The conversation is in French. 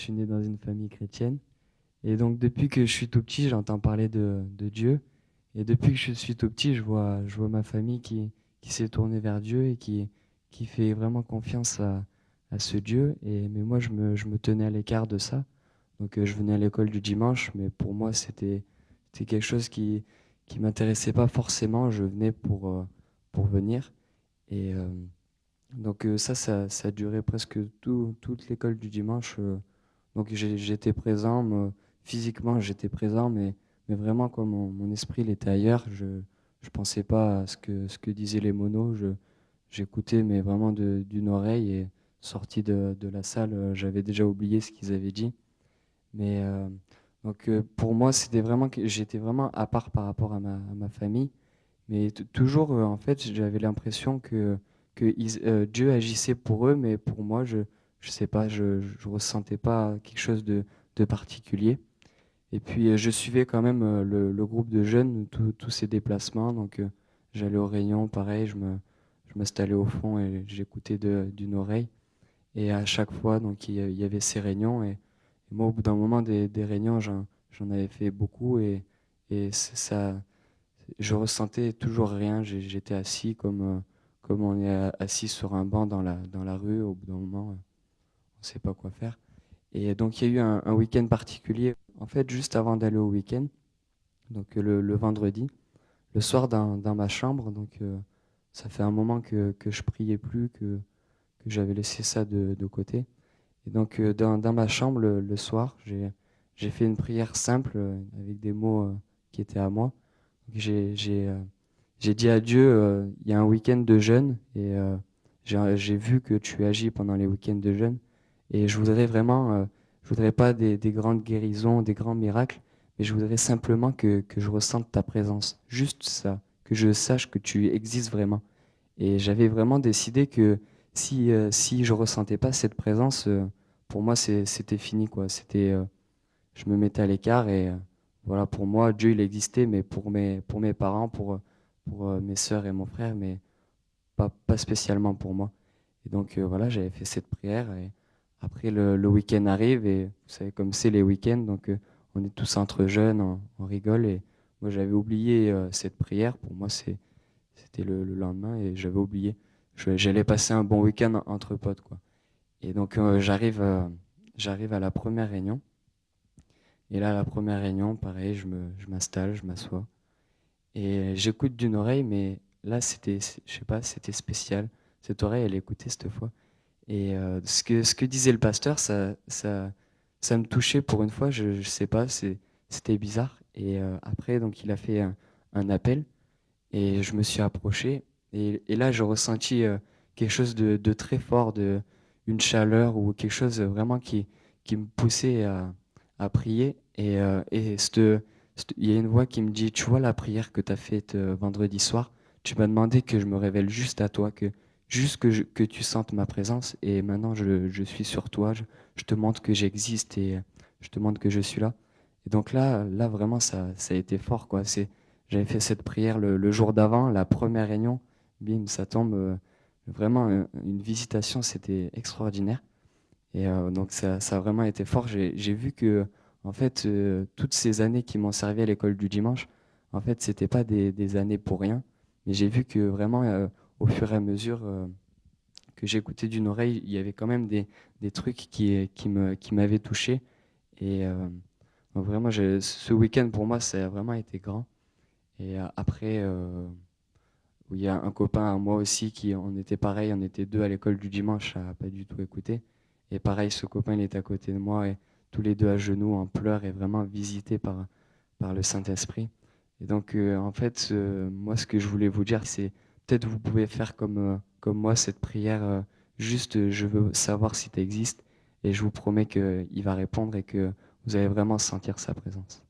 suis né dans une famille chrétienne. Et donc, depuis que je suis tout petit, j'entends parler de Dieu. Et depuis que je suis tout petit, je vois ma famille qui s'est tournée vers Dieu et qui fait vraiment confiance à ce Dieu. Mais moi, je me tenais à l'écart de ça. Donc, je venais à l'école du dimanche, mais pour moi, c'était quelque chose qui m'intéressait pas forcément. Je venais pour venir. Et donc, ça a duré presque toute l'école du dimanche. Donc j'étais présent, physiquement j'étais présent, mais vraiment quand mon esprit il était ailleurs, je pensais pas à ce que disaient les monos, j'écoutais mais vraiment d'une oreille et sorti de la salle, j'avais déjà oublié ce qu'ils avaient dit. Mais pour moi c'était vraiment que j'étais vraiment à part par rapport à ma famille, mais toujours en fait j'avais l'impression que Dieu agissait pour eux, mais pour moi je sais pas, je ressentais pas quelque chose de particulier. Et puis je suivais quand même le groupe de jeunes, tous ces déplacements. Donc j'allais aux réunions, pareil, je m'installais au fond et j'écoutais d'une oreille. Et à chaque fois, donc il y avait ces réunions. Et moi, au bout d'un moment des réunions, j'en avais fait beaucoup et ça, je ressentais toujours rien. J'étais assis comme on est assis sur un banc dans la rue. Au bout d'un moment, on ne sait pas quoi faire. Et donc, il y a eu un week-end particulier. En fait, juste avant d'aller au week-end, donc le vendredi, le soir dans ma chambre, donc ça fait un moment que je priais plus, que j'avais laissé ça de côté. Et donc, dans ma chambre, le soir, j'ai fait une prière simple avec des mots qui étaient à moi. Donc, j'ai dit à Dieu, il y a un week-end de jeûne et j'ai vu que tu agis pendant les week-ends de jeûne. Et je voudrais vraiment, je voudrais pas des grandes guérisons, des grands miracles, mais je voudrais simplement que je ressente ta présence. Juste ça, que je sache que tu existes vraiment. Et j'avais vraiment décidé que si je ressentais pas cette présence, pour moi c'était fini quoi. Je me mettais à l'écart et voilà, pour moi Dieu il existait, mais pour mes parents, pour mes sœurs et mon frère, mais pas spécialement pour moi. Et donc voilà, j'avais fait cette prière et après le week-end arrive et vous savez comme c'est les week-ends, donc on est tous entre jeunes, on rigole et moi j'avais oublié cette prière. Pour moi c'était le lendemain et j'avais oublié. J'allais passer un bon week-end entre potes quoi. Et donc j'arrive à la première réunion et là la première réunion, pareil, je m'installe, je m'assois et j'écoute d'une oreille, mais là je sais pas, c'était spécial. Cette oreille elle écoutait cette fois. Et ce que disait le pasteur, ça me touchait pour une fois, je sais pas, c'était bizarre. Et après, donc il a fait un appel et je me suis approché. Et là, j'ai ressenti quelque chose de très fort, une chaleur ou quelque chose vraiment qui me poussait à prier. Il y a une voix qui me dit, tu vois la prière que tu as faite vendredi soir, tu m'as demandé que je me révèle juste à toi, juste que tu sentes ma présence. Et maintenant, je suis sur toi, je te montre que j'existe et je te montre que je suis là. Et donc là vraiment, ça a été fort, quoi. J'avais fait cette prière le jour d'avant, la première réunion, bim, ça tombe. Vraiment, une visitation, c'était extraordinaire. Et donc ça a vraiment été fort. J'ai vu que, en fait, toutes ces années qui m'ont servi à l'école du dimanche, en fait, c'était pas des années pour rien. Mais j'ai vu que vraiment, au fur et à mesure que j'écoutais d'une oreille, il y avait quand même des trucs qui m'avaient touché. Et donc vraiment, ce week-end pour moi, ça a vraiment été grand. Et après, où il y a un copain à moi aussi on était pareil, on était deux à l'école du dimanche à pas du tout écouter. Et pareil, ce copain, il était à côté de moi et tous les deux à genoux en pleurs et vraiment visités par le Saint-Esprit. Et donc, en fait, moi, ce que je voulais vous dire, c'est peut-être vous pouvez faire comme moi cette prière, juste je veux savoir si tu existes et je vous promets qu'il va répondre et que vous allez vraiment sentir sa présence.